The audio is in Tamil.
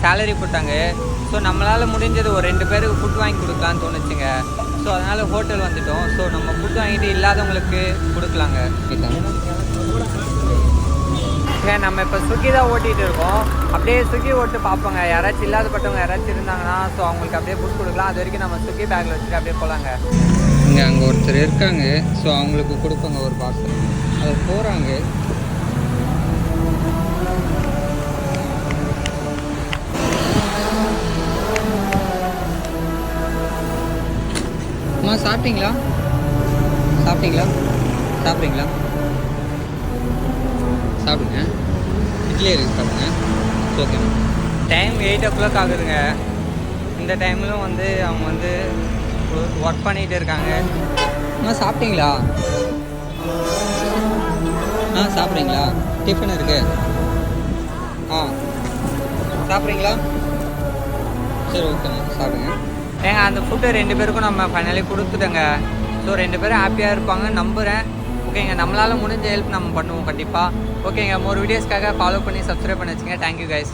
சேலரி போட்டாங்க. ஸோ நம்மளால் முடிஞ்சது ஒரு 2 பேருக்கு ஃபுட் வாங்கி கொடுக்கலான்னு தோணுச்சுங்க. ஸோ அதனால் ஹோட்டல் வந்துவிட்டோம். ஸோ நம்ம ஃபுட் வாங்கிட்டு இல்லாதவங்களுக்கு கொடுக்கலாங்க. நம்ம இப்போ ஸ்விக்கி தான் ஓட்டிகிட்டு இருக்கோம். அப்படியே ஸ்விக்கி ஓட்டு பார்ப்போங்க. யாராச்சும் இல்லாதப்பட்டவங்க யாராச்சும் இருந்தாங்கன்னா ஸோ அவங்களுக்கு அப்படியே ஃபுட் கொடுக்கலாம். அது வரைக்கும் நம்ம ஸ்விக்கி பேக்கில் வச்சுட்டு அப்படியே போகலாங்க. இங்கே அங்கே ஒருத்தர் இருக்காங்க. ஸோ அவங்களுக்கு கொடுப்பாங்க ஒரு பார்சல். அது போகிறாங்க. அம்மா சாப்பிட்டீங்களா? சாப்பிட்டீங்களா? சாப்பிட்றீங்களா? சாப்பிடுங்க. இட்லி இருக்குது, சாப்பிடுங்க. ஓகேண்ணா. டைம் 8 o'clock ஆகுதுங்க. இந்த டைம்லும் வந்து அவங்க வந்து ஒர்க் பண்ணிகிட்டு இருக்காங்க. அம்மா சாப்பிட்டீங்களா? சாப்பிட்றீங்களா? டிஃபன் இருக்குது. சாப்பிட்றீங்களா? சரி, ஓகேண்ணா, சாப்பிடுங்க. அந்த ஃபுட்டு 2 பேருக்கும் நம்ம ஃபைனலி கொடுத்துட்டோங்க. ஸோ 2 பேரும் ஹாப்பியாக இருப்பாங்கன்னு நம்புகிறேன். ஓகேங்க, நம்மளால் முடிஞ்ச ஹெல்ப் நம்ம பண்ணுவோம் கண்டிப்பாக. ஓகேங்க, மோர் வீடியோஸ்க்காக ஃபாலோ பண்ணி சப்ஸ்கிரைப் பண்ணி வச்சுங்க. Thank you guys.